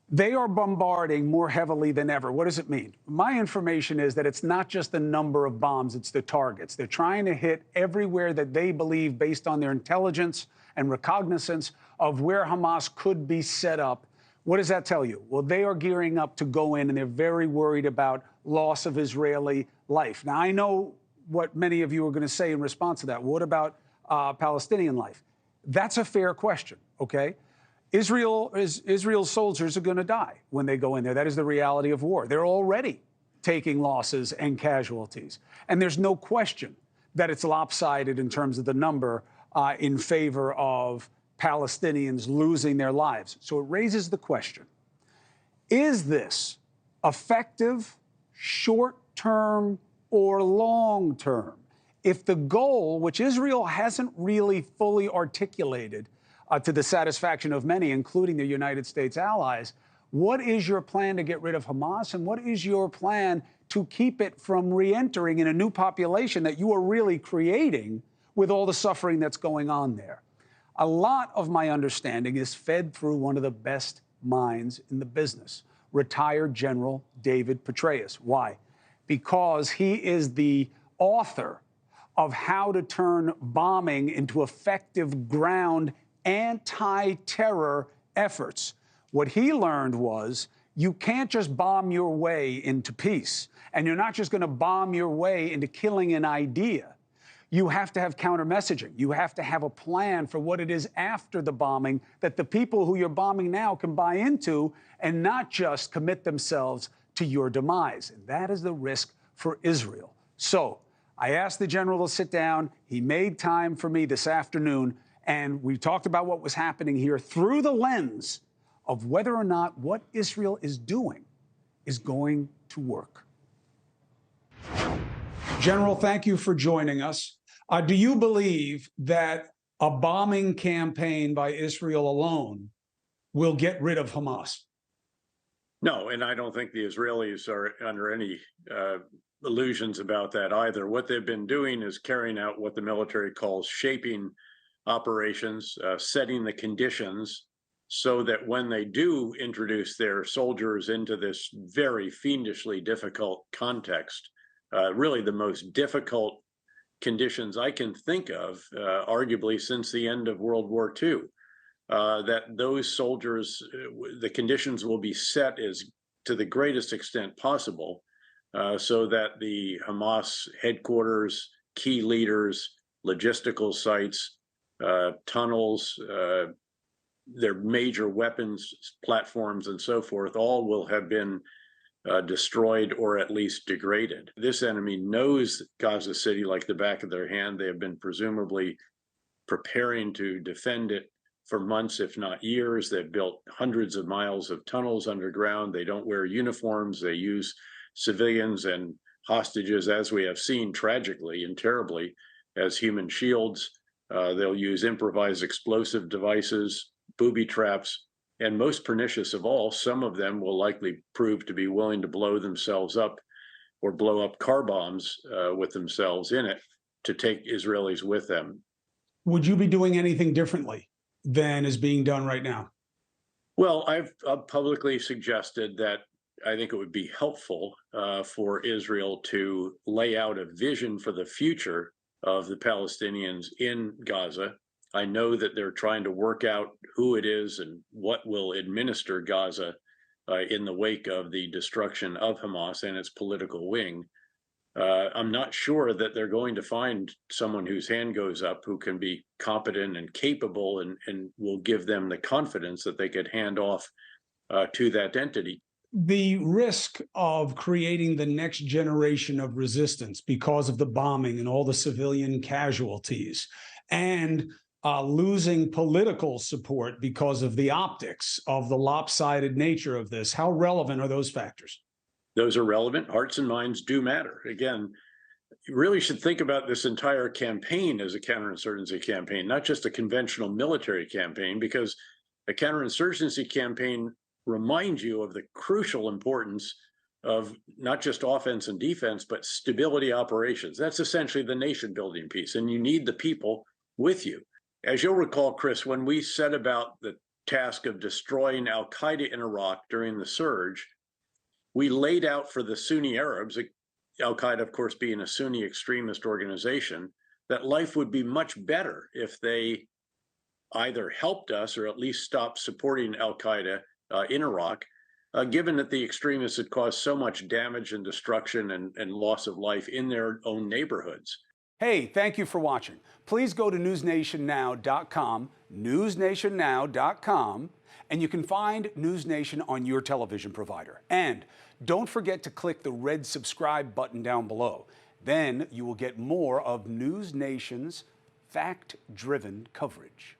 They are bombarding more heavily than ever. What does it mean? My information is that it's not just the number of bombs, it's the targets. They're trying to hit everywhere that they believe, based on their intelligence and recognizance of where Hamas could be set up. What does that tell you? Well, they are gearing up to go in, and they're very worried about loss of Israeli life. Now, I know what many of you are going to say in response to that. What about Palestinian life? That's a fair question, okay? Israel's soldiers are going to die when they go in there. That is the reality of war. They're already taking losses and casualties. And there's no question that it's lopsided in terms of the number in favor of Palestinians losing their lives. So it raises the question, is this effective, short-term, or long-term? If the goal, which Israel hasn't really fully articulated to the satisfaction of many, including the United States allies, what is your plan to get rid of Hamas, and what is your plan to keep it from re-entering in a new population that you are really creating with all the suffering that's going on there? A lot of my understanding is fed through one of the best minds in the business, retired General David Petraeus. Why? Because he is the author of how to turn bombing into effective ground anti-terror efforts. What he learned was you can't just bomb your way into peace, and you're not just going to bomb your way into killing an idea. You have to have counter messaging. You have to have a plan for what it is after the bombing that the people who you're bombing now can buy into, and not just commit themselves to your demise. And that is the risk for Israel. So I asked the general to sit down. He made time for me this afternoon, and we talked about what was happening here through the lens of whether or not what Israel is doing is going to work. General, thank you for joining us. Do you believe that a bombing campaign by Israel alone will get rid of Hamas? No, and I don't think the Israelis are under any illusions about that either. What they've been doing is carrying out what the military calls shaping operations, setting the conditions so that when they do introduce their soldiers into this very fiendishly difficult context, really the most difficult conditions I can think of, arguably since the end of World War II, that those soldiers, the conditions will be set as to the greatest extent possible, so that the Hamas headquarters, key leaders, logistical sites, tunnels, their major weapons platforms and so forth, all will have been destroyed or at least degraded. This enemy knows Gaza City like the back of their hand. They have been presumably preparing to defend it for months, if not years. They've built hundreds of miles of tunnels underground. They don't wear uniforms. They use civilians and hostages, as we have seen tragically and terribly, as human shields. They'll use improvised explosive devices, booby traps, and most pernicious of all, some of them will likely prove to be willing to blow themselves up or blow up car bombs with themselves in it to take Israelis with them. Would you be doing anything differently than is being done right now? Well, I've publicly suggested that I think it would be helpful for Israel to lay out a vision for the future of the Palestinians in Gaza. I know that they're trying to work out who it is and what will administer Gaza in the wake of the destruction of Hamas and its political wing. I'm not sure that they're going to find someone whose hand goes up, who can be competent and capable and will give them the confidence that they could hand off to that entity. The risk of creating the next generation of resistance because of the bombing and all the civilian casualties, and losing political support because of the optics of the lopsided nature of this, how relevant are those factors? Those are relevant. Hearts and minds do matter. Again, you really should think about this entire campaign as a counterinsurgency campaign, not just a conventional military campaign, because a counterinsurgency campaign reminds you of the crucial importance of not just offense and defense, but stability operations. That's essentially the nation building piece, and you need the people with you. As you'll recall, Chris, when we set about the task of destroying Al Qaeda in Iraq during the surge, we laid out for the Sunni Arabs, Al Qaeda, of course, being a Sunni extremist organization, that life would be much better if they either helped us or at least stopped supporting Al Qaeda in Iraq, given that the extremists had caused so much damage and destruction and loss of life in their own neighborhoods. Hey, thank you for watching. Please go to newsnationnow.com, newsnationnow.com, and you can find NewsNation on your television provider. And don't forget to click the red subscribe button down below. Then you will get more of NewsNation's fact-driven coverage.